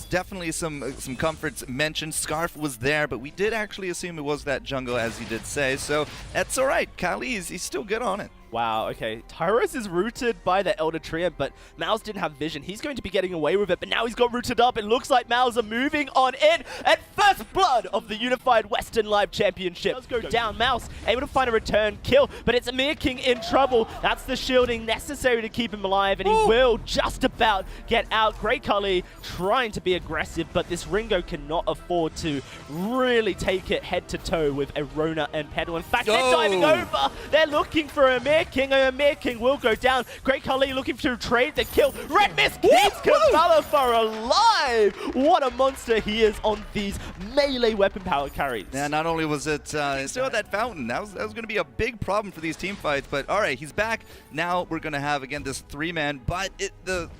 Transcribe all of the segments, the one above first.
definitely some comforts mentioned. Scarf was there, but we did actually assume it was that jungle, as you did say. So that's all right. Kali, he's still good on it. Wow, okay. Tyros is rooted by the Elder Treant, but Mouse didn't have vision. He's going to be getting away with it, but now he's got rooted up. It looks like Mouse are moving on in at first blood of the Unified Western Live Championship. Does go down. Mouse able to find a return kill, but it's Amir King in trouble. That's the shielding necessary to keep him alive, and he will just about get out. Great Kali trying to be aggressive, but this Ringo cannot afford to really take it head to toe with Arona and Pedal. In fact, they're diving over. They're looking for Amir King, and Amir King will go down. Great Kali looking to trade the kill. Red Mist keeps Cavalifar alive. What a monster he is on these melee weapon power carries. Yeah, not only was it still at that fountain, that was going to be a big problem for these team fights, but all right, he's back. Now we're going to have, again, this 3-man, but the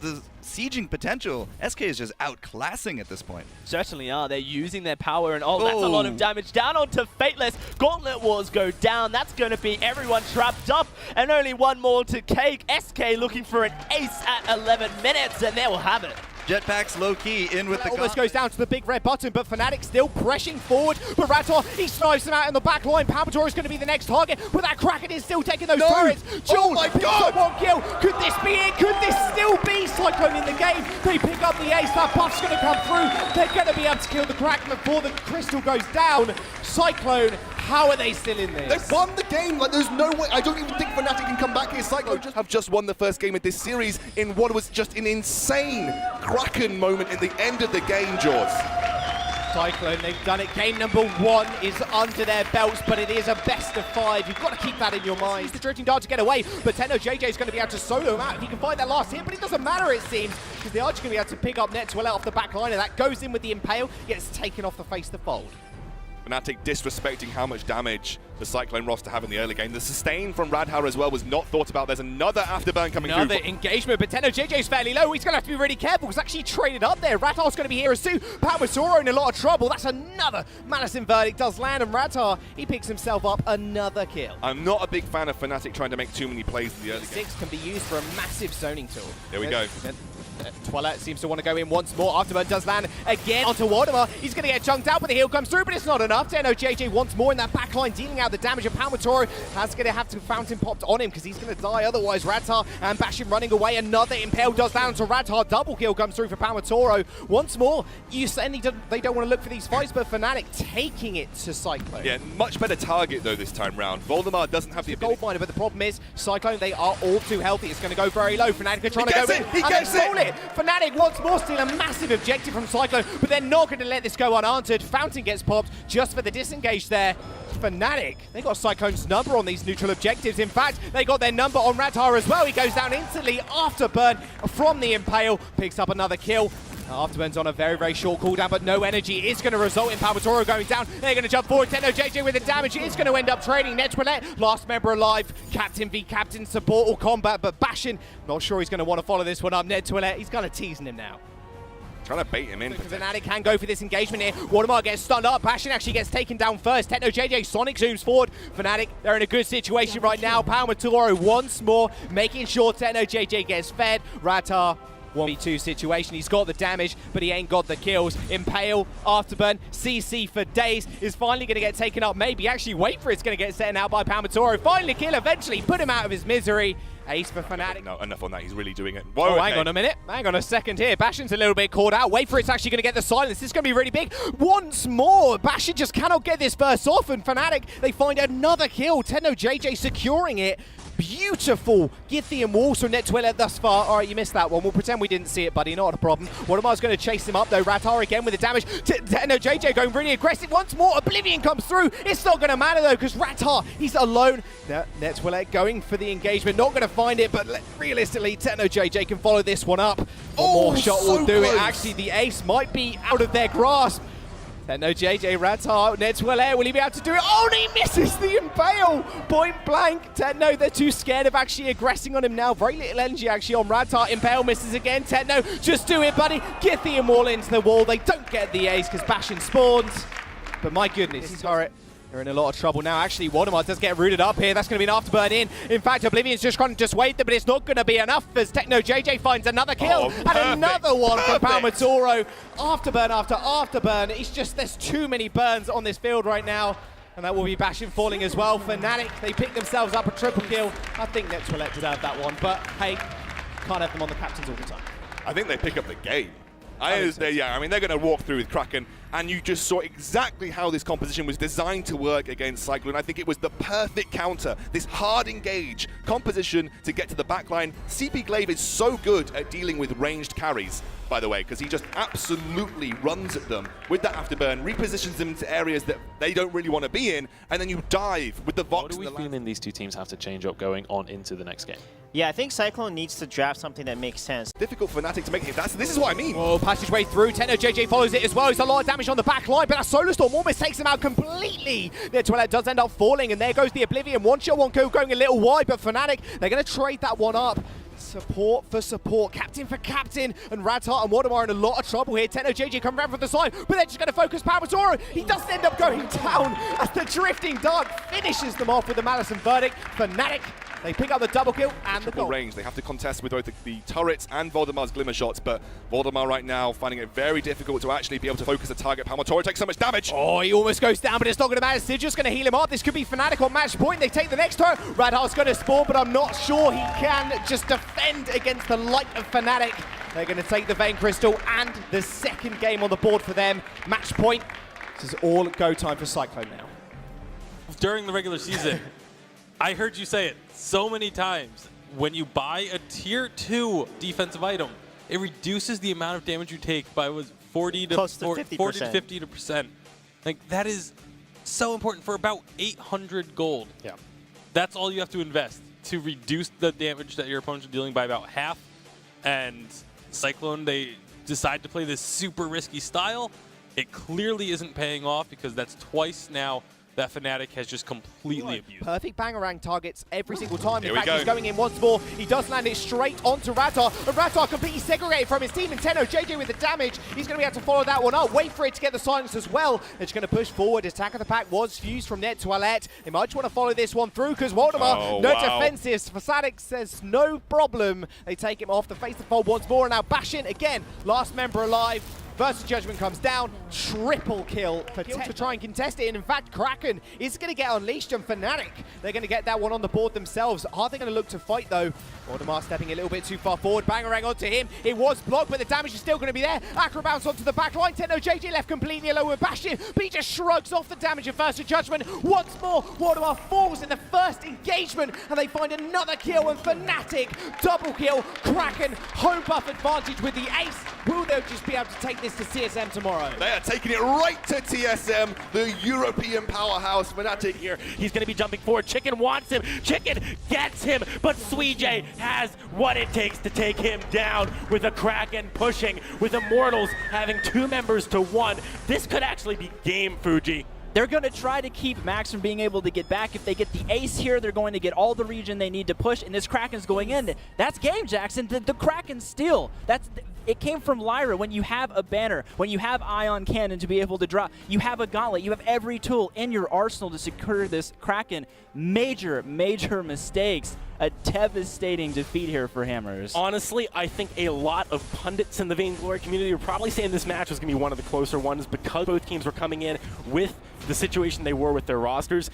sieging potential, SK is just outclassing at this point. Certainly are. They're using their power, and that's a lot of damage. Down onto Fateless. Gauntlet Wars go down. That's going to be everyone trapped up, and only one more to cake. SK looking for an ace at 11 minutes, and they will have it. Jetpacks low-key in with the almost goes down to the big red button, but Fnatic still pressing forward. But Rator, he snipes him out in the back line. Palmator is going to be the next target, but that Kraken is still taking those turrets. Oh my God! One kill. Could this be it? Could this still be Cyclone in the game? They pick up the ace. That buff's going to come through. They're going to be able to kill the Kraken before the crystal goes down. Cyclone, how are they still in this? They've won the game. Like, there's no way. I don't even think Fnatic can come back here. Cyclone have just won the first game of this series in what was just an insane Kraken moment in the end of the game, Jaws. Cyclone, they've done it. Game number 1 is under their belts, but it is a best of 5. You've got to keep that in your mind. He's the Drifting Dart to get away, but TeknoJJ is going to be able to solo him out if he can find that last hit, but it doesn't matter, it seems, because they are just going to be able to pick up Netwell off the back line, and that goes in with the Impale, gets taken off the face to fold. Fnatic disrespecting how much damage the Cyclone roster have in the early game. The sustain from Radhar as well was not thought about. There's another afterburn coming through. Another engagement, but TeknoJJ is fairly low. He's going to have to be really careful. He's actually traded up there. Radhar's going to be heroes too. Palmator in a lot of trouble. That's another Malison verdict does land, and Radhar, he picks himself up another kill. I'm not a big fan of Fnatic trying to make too many plays in the early game. 6 can be used for a massive zoning tool. There we go. Twilight seems to want to go in once more. Afterburn does land again onto Waldemar. He's going to get chunked out, but the heal comes through, but it's not enough. TeknoJJ once more in that back line, dealing out the damage, and Palmator has going to have to fountain popped on him because he's going to die otherwise. Radhar and Bashin running away. Another Impale does down to Radhar. Double kill comes through for Palmator. Once more, you said they don't want to look for these fights, but Fnatic taking it to Cyclone. Yeah, much better target though this time round. Voldemar doesn't have the ability. Gold miner, but the problem is Cyclone, they are all too healthy. It's going to go very low. Fnatic are trying to go in. He gets it! Fnatic once more steal a massive objective from Cyclone, but they're not going to let this go unanswered. Fountain gets popped just for the disengage there. Fnatic, they got Cyclone's number on these neutral objectives. In fact, they got their number on Radhar as well. He goes down instantly. Afterburn from the Impale picks up another kill. Afterburn's on a very, very short cooldown, but no energy is going to result in Palmator going down. They're going to jump forward. TeknoJJ with the damage. It is going to end up trading. Netwell, last member alive. Captain v Captain, support or combat, but Bashin, not sure he's going to want to follow this one up. Netwell, he's kind of teasing him now. Trying to bait him in. Fnatic can go for this engagement here. Waldemar gets stunned up. Bashin actually gets taken down first. TeknoJJ, Sonic zooms forward. Fnatic, they're in a good situation right now. Palmator once more, making sure TeknoJJ gets fed. Radhar, 1v2 situation. He's got the damage, but he ain't got the kills. Impale, Afterburn, CC for days is finally going to get taken up. Maybe actually wait for it's going to get set out by Palmator. Finally kill, eventually put him out of his misery. Ace for Fnatic. No, enough on that. He's really doing it. Whoa, oh, hang on a minute. Hang on a second here. Bashin's a little bit caught out. Wait for it's actually going to get the silence. This is going to be really big. Once more, Bashin just cannot get this burst off, and Fnatic, they find another kill. TeknoJJ securing it. Beautiful Githian walls from Netwell thus far. All right, you missed that one. We'll pretend we didn't see it, buddy. Not a problem. Waldemar's going to chase him up, though. Radhar again with the damage. TeknoJJ going really aggressive once more. Oblivion comes through. It's not going to matter, though, because Radhar, he's alone. Netwell going for the engagement. Not going to find it, but realistically, TeknoJJ can follow this one up. One more shot will do it. Actually, the ace might be out of their grasp. TeknoJJ, Radhar, Netwell, will he be able to do it? Oh, and he misses the Impale! Point blank. Tekno, they're too scared of actually aggressing on him now. Very little energy actually on Radhar. Impale misses again. Tekno, just do it, buddy. Get the wall into the wall. They don't get the ace because Bashin spawns. But my goodness, turret They're in a lot of trouble now. Actually, Waldemar does get rooted up here. That's going to be an afterburn in. In fact, Oblivion's just trying to dissuade them, but it's not going to be enough as Techno JJ finds another kill. And another one from Palmatoro. Afterburn after afterburn. It's just, there's too many burns on this field right now. And that will be Bashin falling as well. Fnatic, they pick themselves up a triple kill. I think Netwillet deserved that one, but hey, can't have them on the captains all the time. I think they pick up the game. Yeah, I mean, they're going to walk through with Kraken, and you just saw exactly how this composition was designed to work against Cyclone. I think it was the perfect counter, this hard engage composition to get to the backline. CP Glaive is so good at dealing with ranged carries, by the way, because he just absolutely runs at them with that afterburn, repositions them into areas that they don't really want to be in, and then you dive with the Vox. What do we feel these two teams have to change up going on into the next game? Yeah, I think Cyclone needs to draft something that makes sense. Difficult for Fnatic to make it. This is what I mean. Oh, passageway through. Techno JJ follows it as well. He's a lot of damage on the back line, but that Solar Storm almost takes him out completely. Netwillet does end up falling, and there goes the Oblivion. One shot, one kill going a little wide, but Fnatic, they're going to trade that one up. Support for support, captain for captain, and Radhart and Waldemar in a lot of trouble here. Techno JJ come around from the side, but they're just going to focus Palmatoro. He doesn't end up going down as the Drifting Dart finishes them off with the Malison verdict. Fnatic, they pick up the double kill and the goal. Range. They have to contest with both the turrets and Voldemar's glimmer shots, but Waldemar right now finding it very difficult to actually be able to focus the target. Palmatoro takes so much damage. Oh, he almost goes down, but it's not going to matter. Sid's just going to heal him up. This could be Fnatic on match point. They take the next turret. Radhart's going to spawn, but I'm not sure he can just defend against the light of Fnatic. They're going to take the Vein Crystal and the second game on the board for them. Match point. This is all go time for Cyclone now. During the regular season, I heard you say it so many times. When you buy a tier 2 defensive item, it reduces the amount of damage you take by 40 to 50%. Like, that is so important for about 800 gold. Yeah. That's all you have to invest to reduce the damage that your opponents are dealing by about half. And Cyclone, they decide to play this super risky style. It clearly isn't paying off because that's twice now that Fnatic has just completely abused. Perfect bangerang targets every single time. Here In fact, we go. he's going in once more. He does land it straight onto Radhart. And Radhart completely segregated from his team. And Techno JJ with the damage. He's going to be able to follow that one up. Wait for it to get the silence as well. They're just going to push forward. Attack of the Pack was fused from Netwillet. They might just want to follow this one through because Waldemar, no defensives. Fnatic says no problem. They take him off the face of the fold once more. And now Bashin, again, last member alive. Versus Judgment comes down, triple kill for Techno to try and contest it. And in fact, Kraken is going to get unleashed on Fnatic. They're going to get that one on the board themselves. Are they going to look to fight though? Waldemar stepping a little bit too far forward. Bangerang onto him. It was blocked, but the damage is still going to be there. Acro bounce onto the back line. Techno JJ left completely alone with Bashin, but he just shrugs off the damage of Versus Judgment. Once more, Waldemar falls in the first engagement, and they find another kill, and Fnatic double kill. Kraken home buff advantage with the ace. Will they just be able to take this to CSM tomorrow? They are taking it right to TSM, the European powerhouse. Fnatic here. He's going to be jumping forward. Chicken wants him. Chicken gets him. But Suijay has what it takes to take him down with a Kraken pushing, with Immortals having 2 members to 1. This could actually be game, Fuji. They're going to try to keep Max from being able to get back. If they get the ace here, they're going to get all the region they need to push, and this Kraken's going in. That's game, Jackson. The Kraken steal. It came from Lyra. When you have a banner, when you have Ion Cannon to be able to drop, you have a Gauntlet, you have every tool in your arsenal to secure this Kraken. Major, major mistakes. A devastating defeat here for Hammers. Honestly, I think a lot of pundits in the Vainglory community were probably saying this match was going to be one of the closer ones because both teams were coming in with the situation they were with their rosters.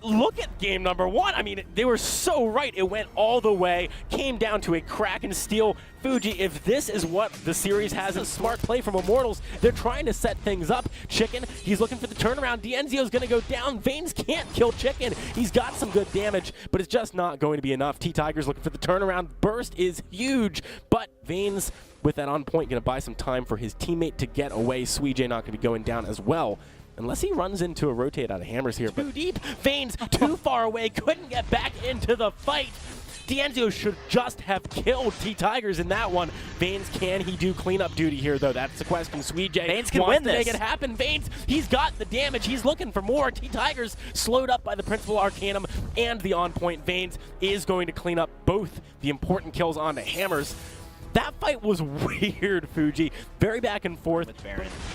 Look at game number 1. I mean, they were so right. It went all the way, came down to a Kraken steal. Fuji, if this is what the series has in smart play from Immortals, they're trying to set things up. Chicken, he's looking for the turnaround. Dienzio's going to go down. Veins can't kill Chicken. He's got some good damage, but it's just not going to be enough. T-Tiger's looking for the turnaround. Burst is huge, but Veins, with that on point, going to buy some time for his teammate to get away. Suijay not going to be going down as well. Unless he runs into a rotate out of Hammers here. Too deep. Veins too far away. Couldn't get back into the fight. Dienzio should just have killed T-Tigers in that one. Veins, can he do cleanup duty here, though? That's the question. Suijay Veins can wants win to this. make it happen. Veins, he's got the damage. He's looking for more. T-Tigers slowed up by the Principal Arcanum and the on-point. Veins is going to clean up both the important kills onto Hammers. That fight was weird, Fuji. Very back and forth.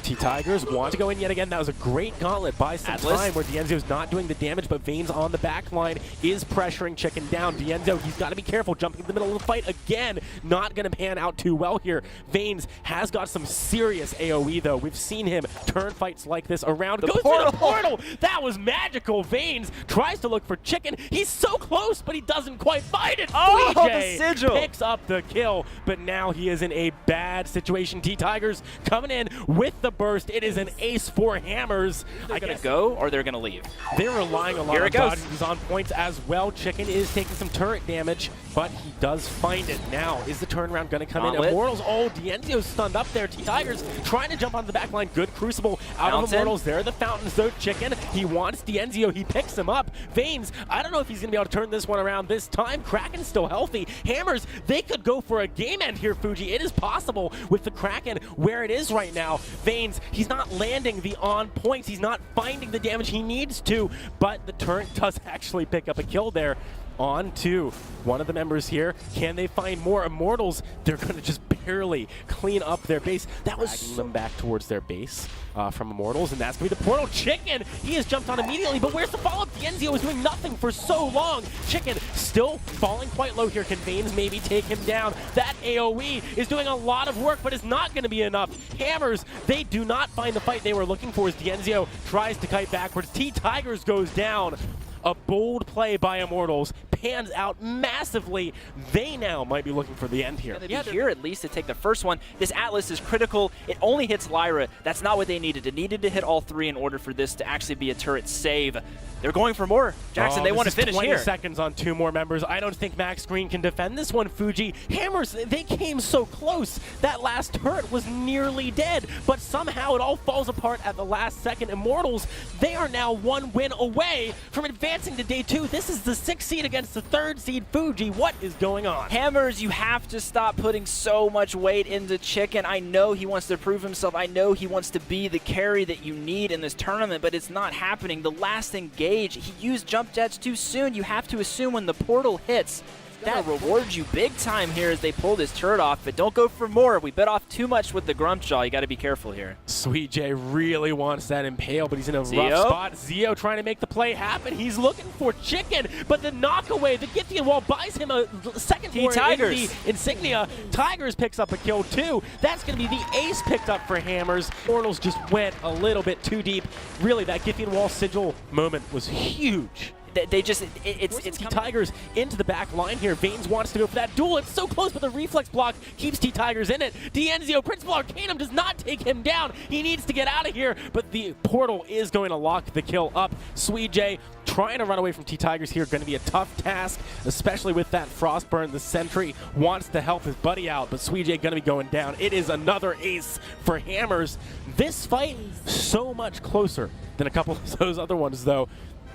T-Tigers want to go in yet again. That was a great gauntlet by some time where Dienzio's not doing the damage, but Vane's on the back line is pressuring Chicken down. Dienzio, he's got to be careful jumping in the middle of the fight again. Not going to pan out too well here. Vanes has got some serious AoE, though. We've seen him turn fights like this around. Goes through the portal. That was magical. Vanes tries to look for Chicken. He's so close, but he doesn't quite find it. Oh, DJ the sigil picks up the kill, but now he is in a bad situation. T-Tigers coming in with the burst. It is an ace for Hammers. They're going to go or they're going to leave. They're relying a lot on dodges. He's on points as well. Chicken is taking some turret damage, but he does find it. Now, is the turnaround going to come in? Immortals, oh, Dienzio's stunned up there. T-Tigers trying to jump onto the back line. Good Crucible out of Immortals. There are the fountains, though. Chicken, he wants Dienzio. He picks him up. Vanes, I don't know if he's going to be able to turn this one around this time. Kraken's still healthy. Hammers, they could go for a game end here, Fuji. It is possible with the Kraken where it is right now. Vanes, he's not landing the on points. He's not finding the damage he needs to, but the turret does actually pick up a kill there. On to one of the members here. Can they find more Immortals? They're going to just barely clean up their base. That was them back towards their base from Immortals, and that's going to be the portal. Chicken, he has jumped on immediately, but where's the follow-up? Dienzio is doing nothing for so long. Chicken still falling quite low here. Can Vanes maybe take him down? That AoE is doing a lot of work, but it's not going to be enough. Hammers, they do not find the fight they were looking for as Dienzio tries to kite backwards. T-Tigers goes down. A bold play by Immortals pans out massively. They now might be looking for the end here. Yeah, they're here at least to take the first one. This Atlas is critical. It only hits Lyra. That's not what they needed. It needed to hit all three in order for this to actually be a turret save. They're going for more. Jackson, they want to finish 20 here. seconds on two more members. I don't think Max Green can defend this one, Fuji. Hammers, they came so close. That last turret was nearly dead, but somehow it all falls apart at the last second. Immortals, they are now one win away from advancing to day 2. This is the 6th seed against the 3rd seed, Fuji. What is going on? Hammers, you have to stop putting so much weight into Chicken. I know he wants to prove himself. I know he wants to be the carry that you need in this tournament, but it's not happening. The last engage, he used jump jets too soon. You have to assume when the portal hits, that rewards you big time here as they pull this turret off, but don't go for more. We bit off too much with the Grumpjaw. You got to be careful here. Sweet J really wants that Impale, but he's in a rough spot. Zeo trying to make the play happen. He's looking for Chicken, but the knockaway, the Githian wall buys him a second for the Insignia. Tigers picks up a kill too. That's going to be the ace picked up for Hammers. Immortals just went a little bit too deep. Really, that Githian wall sigil moment was huge. They just, it's T-Tigers into the back line here. Vanes wants to go for that duel. It's so close, but the reflex block keeps T-Tigers in it. Dienzio, Principal Arcanum does not take him down. He needs to get out of here, but the portal is going to lock the kill up. Sweet J trying to run away from T-Tigers here. Going to be a tough task, especially with that Frostburn. The Sentry wants to help his buddy out, but Sweet J going to be going down. It is another ace for Hammers. This fight so much closer than a couple of those other ones, though.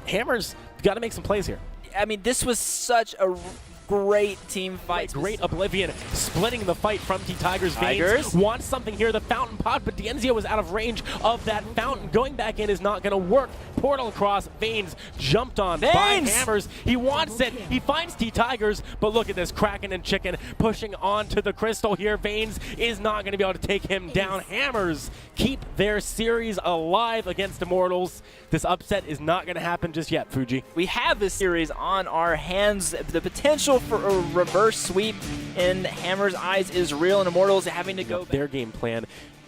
Hammers got to make some plays here. I mean, this was such a great team fight. Great Oblivion splitting the fight from T-Tigers. Vanes wants something here. The fountain pot, but Dienzio was out of range of that fountain. Going back in is not going to work. Portal across. Vanes jumped on by Hammers. He wants it. He finds T-Tigers, but look at this. Kraken and Chicken pushing onto the crystal here. Vanes is not going to be able to take him down. Hammers keep their series alive against Immortals. This upset is not going to happen just yet, Fuji. We have this series on our hands. The potential for a reverse sweep in Hammer's eyes is real, and Immortals having to go their game plan.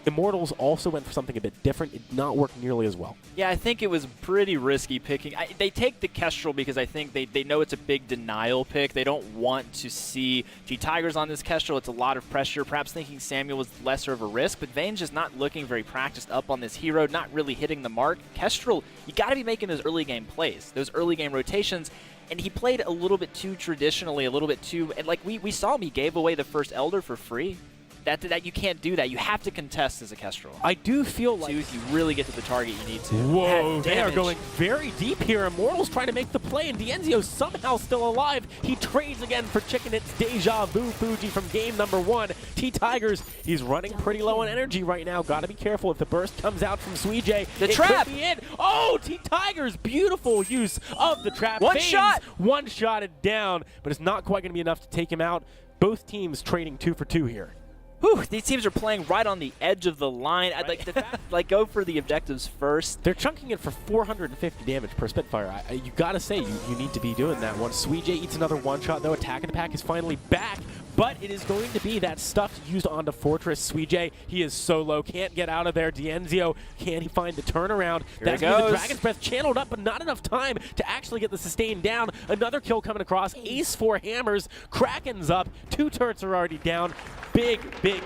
Immortals also went for something a bit different. It did not work nearly as well. Yeah, I think it was pretty risky picking. They take the Kestrel because I think they know it's a big denial pick. They don't want to see T-Tigers on this Kestrel. It's a lot of pressure. Perhaps thinking Samuel was lesser of a risk, but Vane's just not looking very practiced up on this hero, not really hitting the mark. Kestrel, you got to be making those early game plays, those early game rotations. And he played a little bit too traditionally, a little bit too, and like we saw him, he gave away the first Elder for free. That you can't do that. You have to contest as a Kestrel. I do feel like if you really get to the target, you need to. Whoa, they are going very deep here. Immortals trying to make the play, and Dienzio somehow still alive. He trades again for Chicken. It's deja vu Fuji from game number 1. T-Tigers, he's running pretty low on energy right now. Got to be careful if the burst comes out from Sweet J. The trap! Could be it. Oh, T-Tigers, beautiful use of the trap. One shot! One-shotted down, but it's not quite going to be enough to take him out. both teams trading 2 for 2 here. Whew, these teams are playing right on the edge of the line. I'd like to go for the objectives first. They're chunking it for 450 damage per Spitfire. You gotta say, you need to be doing that one. Sweej eats another one-shot, though. Attack and the Pack is finally back, but it is going to be that stuff used onto Fortress. Sweej, he is so low, can't get out of there. D'Enzio, can he find the turnaround? That's the Dragon's Breath channeled up, but not enough time to actually get the sustain down. Another kill coming across. Ace for Hammers. Kraken's up. 2 turrets are already down. Big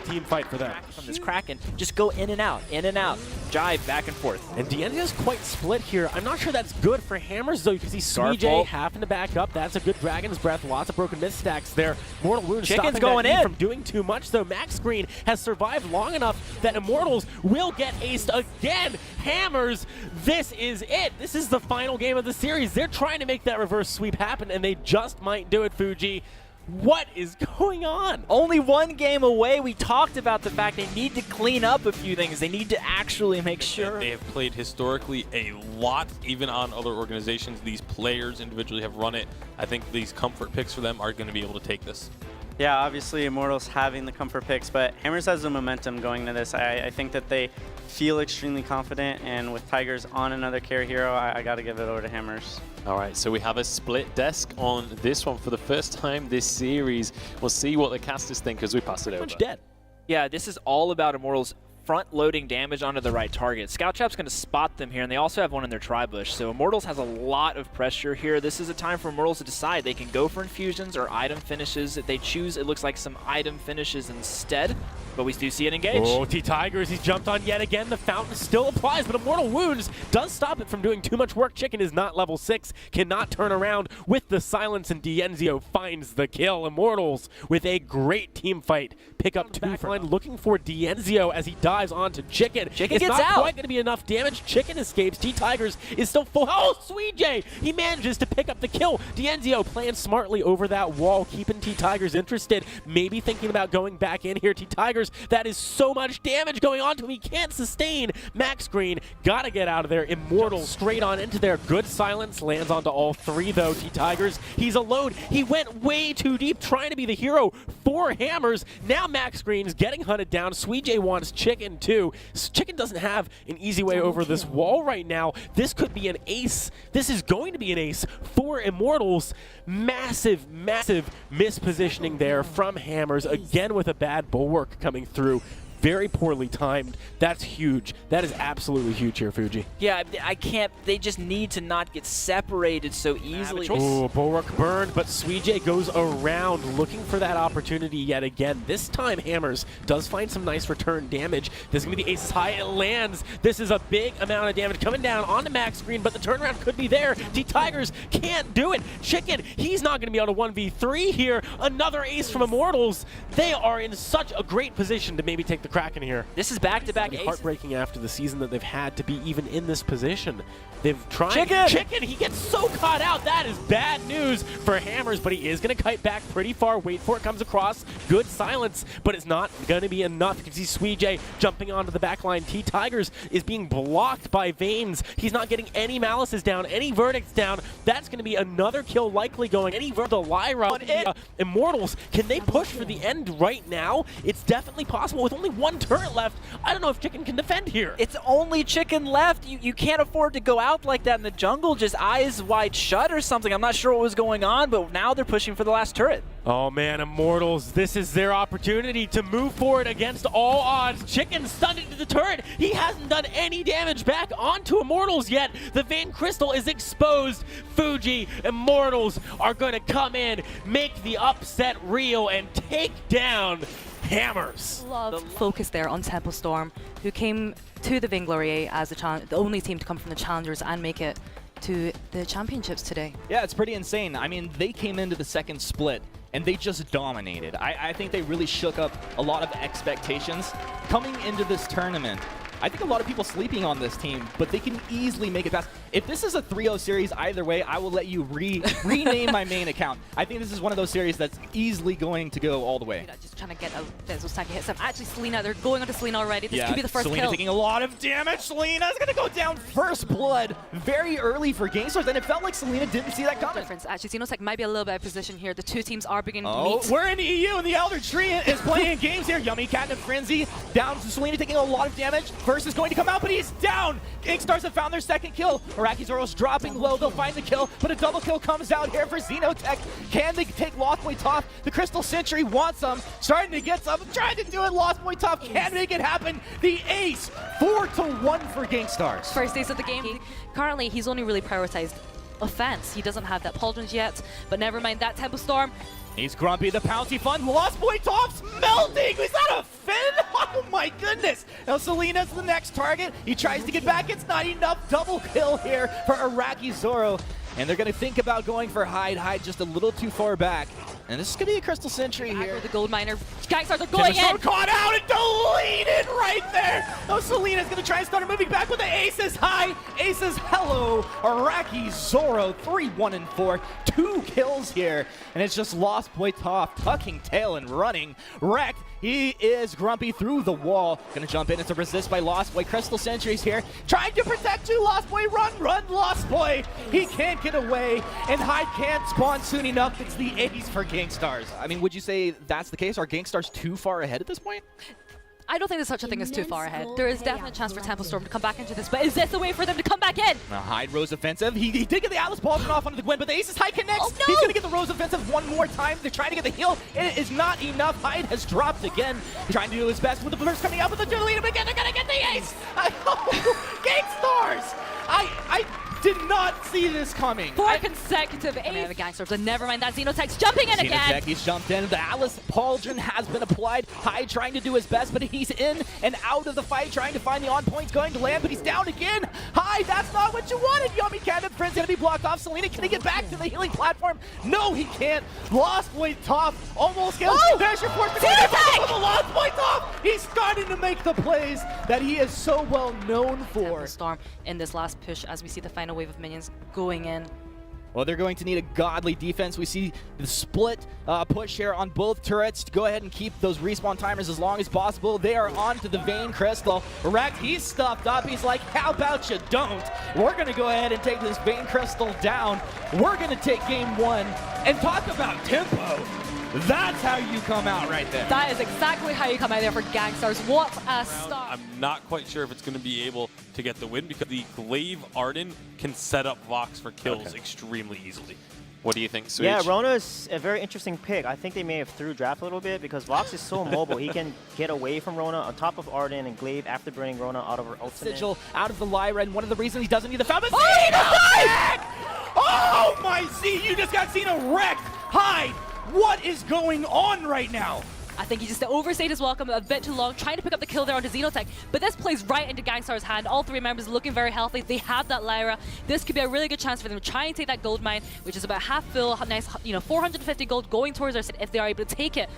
team fight for them. From this Kraken, just go in and out, jive back and forth. And D'Enzio's quite split here. I'm not sure that's good for Hammers, though, because he's Sweej having to back up. That's a good Dragon's Breath. Lots of broken mist stacks there. Mortal Wound stopping going that in from doing too much, though. Max Green has survived long enough that Immortals will get aced again. Hammers, this is it. This is the final game of the series. They're trying to make that reverse sweep happen, and they just might do it, Fuji. What is going on? Only 1 game away. We talked about the fact they need to clean up a few things. They need to actually make sure. They have played historically a lot, even on other organizations. These players individually have run it. I think these comfort picks for them are going to be able to take this. Yeah, obviously Immortals having the comfort picks, but Hammers has the momentum going into this. I think that they feel extremely confident, and with Tigers on another carry hero, I got to give it over to Hammers. All right, so we have a split desk on this one for the first time this series. We'll see what the casters think as we pass it over. Dead. Yeah, this is all about Immortals front-loading damage onto the right target. Scout Trap's going to spot them here, and they also have one in their tri-bush. So Immortals has a lot of pressure here. This is a time for Immortals to decide. They can go for infusions or item finishes. If they choose, it looks like some item finishes instead, but we do see it engage. Oh, T-Tigers, he's jumped on yet again. The fountain still applies, but Immortal Wounds does stop it from doing too much work. Chicken is not level 6, cannot turn around with the silence, and D'Enzio finds the kill. Immortals with a great team fight. Pick up 2 line, looking for D'Enzio as he dives onto Chicken. Chicken it's gets not out. quite going to be enough damage. Chicken escapes. T-Tigers is still full. Oh, Sweej! He manages to pick up the kill. D'Enzio playing smartly over that wall, keeping T-Tigers interested. Maybe thinking about going back in here. T-Tigers, that is so much damage going on to him. He can't sustain. Max Green, gotta get out of there. Immortal straight on into there. Good silence. Lands onto all 3, though. T-Tigers, he's alone. He went way too deep trying to be the hero for Hammers. Now Max Green's getting hunted down. Sweej wants Chicken too. Chicken doesn't have an easy way over this wall right now. This could be an ace. This is going to be an ace for Immortals. Massive mispositioning there from Hammers, again with a bad bulwark coming through. Very poorly timed. That's huge. That is absolutely huge here, Fuji. Yeah, I can't. They just need to not get separated so easily. Ooh, bulwark burned, but Sweej goes around looking for that opportunity yet again. This time, Hammers does find some nice return damage. This is going to be Ace's High. It lands. This is a big amount of damage coming down onto Max Green, but the turnaround could be there. T-Tigers can't do it. Chicken, he's not going to be able to 1v3 here. Another ace from Immortals. They are in such a great position to maybe take the Kraken here. This is back-to-back aces. Heartbreaking after the season that they've had to be even in this position. They've tried. Chicken! He gets so caught out. That is bad news for Hammers, but he is going to kite back pretty far. Wait for it, comes across. Good silence, but it's not going to be enough. You can see Sweej jumping onto the back line. T-Tigers is being blocked by Veins. He's not getting any malices down, any verdicts down. That's going to be another kill likely going. The Lyra on it. Immortals, can they push for the end right now? It's definitely possible with only 1 turret left. I don't know if Chicken can defend here. It's only Chicken left. You can't afford to go out like that in the jungle, just eyes wide shut or something. I'm not sure what was going on, but now they're pushing for the last turret. Oh man, Immortals, this is their opportunity to move forward against all odds. Chicken stunned into the turret. He hasn't done any damage back onto Immortals yet. The Vein Crystal is exposed. Fuji, Immortals are going to come in, make the upset real, and take down Hammers. Focus there on Temple Storm, who came to the Vainglory as the only team to come from the Challengers and make it to the championships today. Yeah, it's pretty insane. I mean, they came into the second split and they just dominated. I think they really shook up a lot of expectations coming into this tournament. I think a lot of people sleeping on this team, but they can easily make it past. If this is a 3-0 series either way, I will let you rename my main account. I think this is one of those series that's easily going to go all the way. Just trying to get those tag hits. Actually, Selena, they're going on to Selena already. This could be the first Selena kill. taking a lot of damage. Selena's going to go down first blood very early for Gangstars, and it felt like Selena didn't see that coming. Actually, Xenotech might be a little bit out of position here. The two teams are beginning to Oh, meet. we're in the EU, and the Elder Tree is playing games here. Yummy Cat and Frenzy down to Selena, taking a lot of damage. First is going to come out, but he's down. Gangstars have found their second kill. Araki Zoro's dropping low. They'll find the kill, but a double kill comes out here for Xenotech. Can they take Lost Boy top? The Crystal Sentry wants some. Starting to get some. Trying to do it. Lost Boy top can make it happen. The ace. 4-1 for Gangstars. First ace of the game. Currently, he's only really prioritized offense. He doesn't have that pauldrons yet, but never mind that Tempo Storm. He's Grumpy, the Pouncy Fun. Lost Boy top's melting. Is that a Finn? Oh my goodness. Now Selena's the next target. He tries to get back. It's not enough. Double kill here for Araki Zoro. And they're going to think about going for Hyde. Hyde just a little too far back. And this is going to be a Crystal Sentry here. The Gold Miner. Gangstars are going in. Caught out and deleted right there. Oh, Selena's going to try and start moving back with the aces high. Aces hello. Araki Zoro 3-1-4. 2 kills here. And it's just Lost Boy top tucking tail and running. Wrecked. He is Grumpy through the wall. Gonna jump in. It's a resist by Lost Boy. Crystal Sentry's here. Trying to protect you. Lost Boy. Run, Lost Boy. He can't get away. And Hyde can't spawn soon enough. It's the ace for Gangstars. I mean, would you say that's the case? Are Gangstars too far ahead at this point? I don't think there's such a thing as too far ahead. There is definitely a chance for Tempo Storm to come back into this, but is this a way for them to come back in? Hyde Rose offensive. He did get the Alice Pauldron off onto the Gwen, but the Aces Hyde connects. Oh, no! He's going to get the Rose offensive one more time. They're trying to get the heal, and it is not enough. Hyde has dropped again. He's trying to do his best with the burst coming out with the lead, but again, they're going to get the ace. Gangstars! I did not see this coming. 4 consecutive ace. The Gangsters, and never mind that. Xenotech's jumping in again. He's jumped in. The Alice Pauldron has been applied. Hyde trying to do his best, but he's in and out of the fight, trying to find the on points, going to land, but he's down again. Hyde, that's not what you wanted. Yummy Cannon Friend's going to be blocked off. Selena, can he get back to the healing platform? No, he can't. Lost Boy top almost kills. Oh! There's your force. Lost Boy top. He's starting to make the plays that he is so well known for. Storm in this last push as we see the final wave of minions going in. Well, they're going to need a godly defense. We see the split push here on both turrets to go ahead and keep those respawn timers as long as possible. They are on to the Vein Crystal. Rack, he's stuffed up. He's like, how about you don't? We're going to go ahead and take this Vein Crystal down. We're going to take game 1 and talk about tempo. That's how you come out right there. That is exactly how you come out there for Gangstars. What a start. I'm not quite sure if it's going to be able to get the win because the Glaive Arden can set up Vox for kills extremely easily. What do you think, Switch? Yeah, Rona is a very interesting pick. I think they may have threw draft a little bit because Vox is so mobile. He can get away from Rona on top of Arden and Glaive after burning Rona out of her ultimate. Sigil out of the Lyra, and one of the reasons he doesn't need the foul. Oh my Z! You just got Xena wrecked. Hyde, what is going on right now? I think he just overstayed his welcome a bit too long, trying to pick up the kill there onto Xenotech. But this plays right into Gangstar's hand. All 3 members looking very healthy. They have that Lyra. This could be a really good chance for them to try and take that gold mine, which is about half full. Nice, 450 gold going towards our if they are able to take it.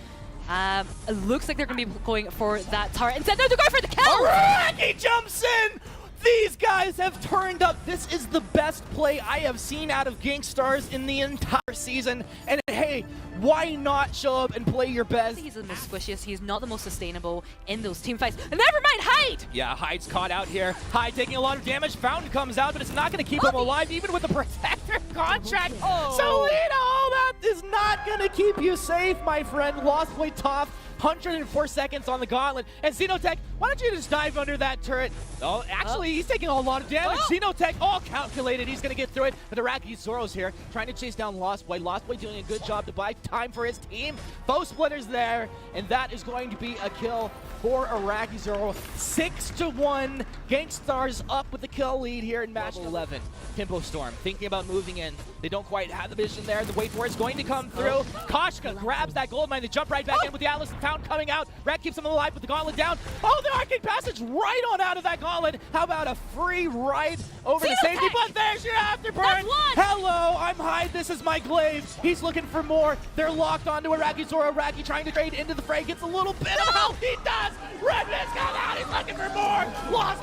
It looks like they're going to be going for that turret. Instead, no, they're going for the kill! Araki jumps in! These guys have turned up. This is the best play I have seen out of Gangstars in the entire season. And hey, why not show up and play your best? He's the most squishiest. He's not the most sustainable in those team fights. And never mind, Hyde! Yeah, Hyde's caught out here. Hyde taking a lot of damage. Fountain comes out, but it's not going to keep him alive, even with the Protector contract. So, that is not going to keep you safe, my friend. Lost Boy top. 104 seconds on the gauntlet. And Xenotech, why don't you just dive under that turret? Oh, actually, he's taking a lot of damage. Xenotech, all calculated. He's going to get through it. But Araki Zoro's here, trying to chase down Lost Boy. Lost Boy doing a good job to buy time for his team. Bow Splitter's there, and that is going to be a kill for Araki Zoro. 6-1. Gangstars up with the kill lead here in match 11. Tempo Storm thinking about moving in. They don't quite have the vision there. The wait for it's going to come through. Koshka grabs that gold mine. They jump right back in with the Alice and Fountain coming out. Rat keeps him alive with the gauntlet down. Oh, the arcade passage right on out of that gauntlet. How about a free ride over to safety? But there's your afterburn. Hello, I'm Hyde. This is my Glaive. He's looking for more. They're locked onto Araki Zoro. Araki trying to trade into the fray. Gets a little bit of health. He does. Red Mist come out. He's looking for more. Lost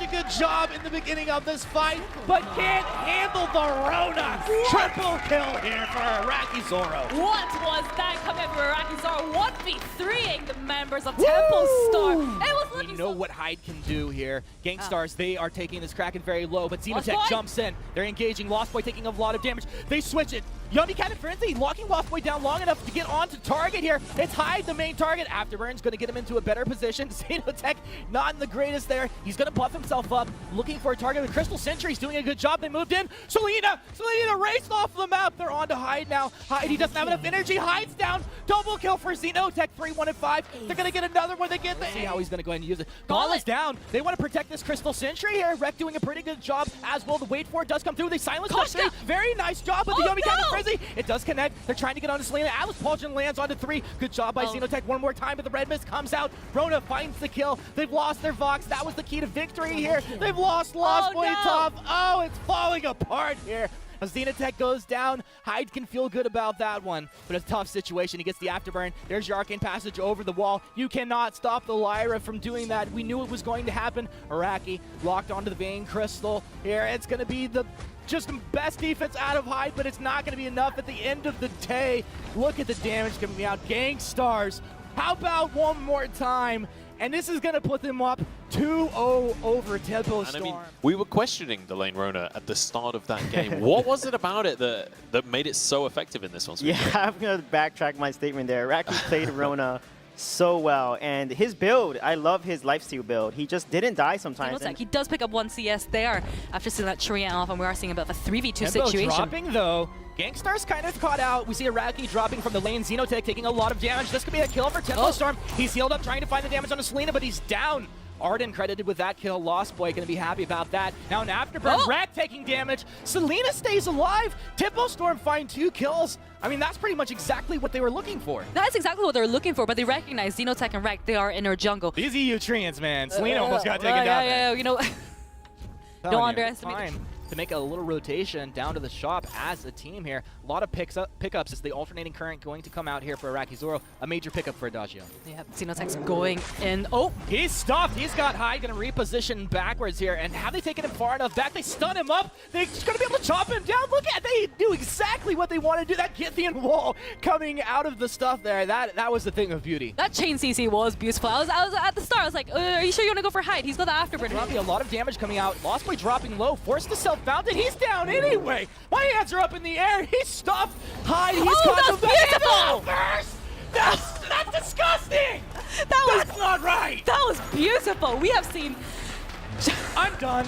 a good job in the beginning of this fight, but can't handle the Rona. Triple kill here for Iraqi Zoro. What was that coming from Iraqi Zoro? 1v3ing the members of Temple Star. It was looking We know what Hyde can do here. Gangstars, they are taking this Kraken very low, but Xenotech jumps in. They're engaging. Lost Boy taking a lot of damage. They switch it. Yummy Cannon Frenzy locking Lost Boy down long enough to get onto target here. It's Hyde, the main target. Afterburn's going to get him into a better position. Xenotech not in the greatest there. He's going to buff himself up, looking for a target. The Crystal Sentry's doing a good job. They moved in. Selena raced off the map. They're on to Hyde now. Hyde, he doesn't have enough energy. Hyde's down. Double kill for Xenotech. 3-1 and 5. They're going to get another one. They get the... See how he's going to go ahead and use it. Gauntlet's down. They want to protect this Crystal Sentry here. Rek doing a pretty good job as well. The wait for it does come through. They silence the three. Very nice job with the Yummy Cannon Frenzy. It does connect. They're trying to get onto Selena. Atlas Paulgen lands onto 3. Good job by Xenotech one more time, but the red mist comes out. Rona finds the kill. They've lost their Vox. That was the key to victory here. They've lost Lost Boy top. Oh, it's falling apart here. As Xenotech goes down, Hyde can feel good about that one, but it's a tough situation. He gets the afterburn. There's your arcane passage over the wall. You cannot stop the Lyra from doing that. We knew it was going to happen. Iraqi locked onto the Vein Crystal here. It's going to be the just the best defense out of Hyde, but it's not going to be enough at the end of the day. Look at the damage coming out. Gangstars, how about one more time? And this is going to put them up 2-0 over Tempo Storm. I mean, we were questioning the lane Rona at the start of that game. What was it about it that made it so effective in this one? Yeah, I'm going to backtrack my statement there. Iraqi played Rona so well, and his build, I love his lifesteal build. He just didn't die sometimes. He does pick up 1 CS there after seeing that tree off, and we are seeing a bit of a 3v2 situation. Dropping though. Gangstars kind of caught out. We see Iraqi dropping from the lane. Xenotech taking a lot of damage. This could be a kill for Tempo Storm. He's healed up trying to find the damage on Selena, but he's down. Arden credited with that kill. Lost Boy going to be happy about that. Now an afterburn. Rack taking damage. Selena stays alive. Tempo Storm find 2 kills. I mean, that's pretty much exactly what they were looking for. That's exactly what they were looking for, but they recognize Xenotech and Rek, they are in our jungle. These EU Treants, man. Selena almost got taken down. Yeah, you know. Don't underestimate it. To make a little rotation down to the shop as a team here. A lot of pickups as the alternating current going to come out here for Iraqi Zoro. A major pickup for Adagio. Yeah, Xenotech's going in. Oh, he's stopped. He's got Hyde going to reposition backwards here. And have they taken him far enough back? They stun him up. They're just going to be able to chop him down. Look at they do exactly what they want to do. That Githian wall coming out of the stuff there. That was the thing of beauty. That chain CC was beautiful. I was at the start. I was like, are you sure you want to go for Hyde? He's got the afterburn. There'll be a lot of damage coming out. Lost Boy dropping low. Forced to self-founded. He's down anyway. My hands are up in the air. He's stopped. Hyde. He's caught the beautiful first. That's disgusting. That's not right. That was beautiful. We have seen. I'm done.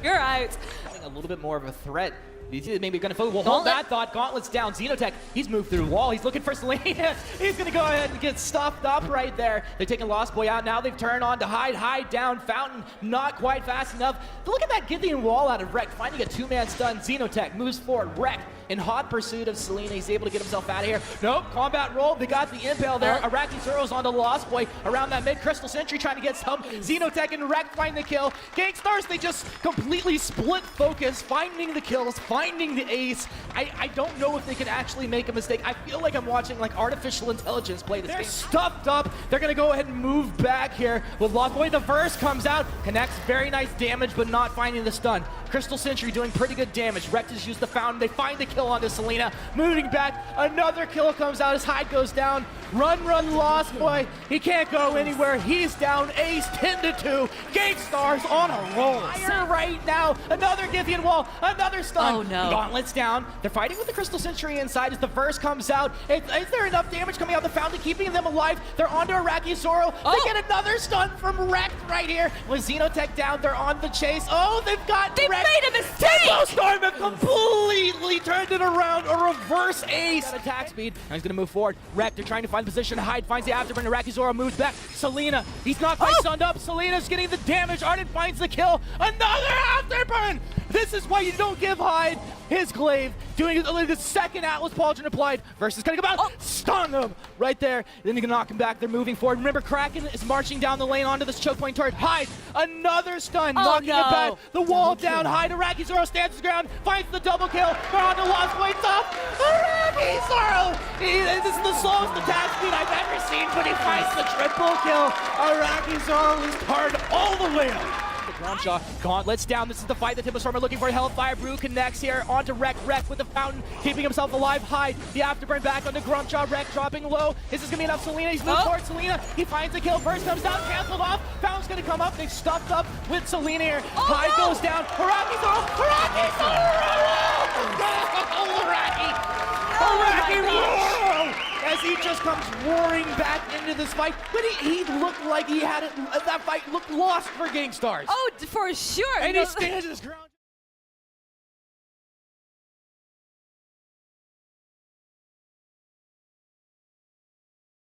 You're out. A little bit more of a threat. Maybe going to focus. Well, hold that thought. Gauntlet's down. Xenotech, he's moved through wall. He's looking for Selena. He's going to go ahead and get stuffed up right there. They're taking Lost Boy out. Now they've turned on to Hyde. Hyde down. Fountain not quite fast enough. Look at that Githian wall out of Rek. Finding a 2-man stun. Xenotech moves forward. Rek in hot pursuit of Selena. He's able to get himself out of here. Nope. Combat roll. They got the impale there. Iraqi Zero's onto Lost Boy around that mid-crystal sentry trying to get some. Xenotech and Rek find the kill. Gangstars, they just completely split focus, finding the kills, finding the ace. I don't know if they can actually make a mistake. I feel like I'm watching like artificial intelligence play this game. They're stuffed up. They're going to go ahead and move back here with Lost Boy. The verse comes out, connects, very nice damage, but not finding the stun. Crystal Sentry doing pretty good damage. Rek just used the fountain. They find the kill onto Selena. Moving back, another kill comes out as Hyde goes down. Run, Lost Boy. He can't go anywhere. He's down. Ace 10-2. Gangstars on a roll. Fire right now. Another Githian wall. Another stun. Oh no. Gauntlet's down. They're fighting with the Crystal Sentry inside as the verse comes out. Is there enough damage coming out the fountain keeping them alive? They're onto Iraqi Zoro. They get another stun from Rek right here. With Xenotech down, they're on the chase. Oh, they've got They made a mistake. Tempo Storm have completely turned it around. A reverse ace. Attack speed. Now he's going to move forward. Rek, they're trying to find position. Hyde finds the afterburn. Iraqi Zoro moves back. Selena, he's not quite stunned up. Selena's getting the damage. Arden finds the kill. Another afterburn. This is why you don't give Hyde his glaive. Doing the second Atlas Pauldron applied. Versus gonna come out. Stun him right there. Then you can knock him back. They're moving forward. Remember, Kraken is marching down the lane onto this choke point turret. Hyde, another stun. Knocking it back. The wall down. Hyde, Iraqi Zoro stands his ground. Finds the double kill. They're on the Lost Boy top. Iraqi Zoro. This is the slowest attack speed I've ever seen, but he finds the triple kill. Iraqi Zoro is hard all the way up. Gromshaw, Gauntlets down. This is the fight that Timberstorm are looking for. Hellfire Brew connects here onto Rek. Rek with the fountain, keeping himself alive. Hide the afterburn back onto Gromshaw. Rek dropping low. Is this gonna be enough? Selena, he's moved towards Selena. He finds the kill. First comes down, canceled off. Fountain's gonna come up. They've stuffed up with Selena here. Hide goes down. Haraki's off. Haraki's as he just comes roaring back into this fight. But he looked like he had it. That fight looked lost for Gangstars. Oh, for sure. And he stands his ground.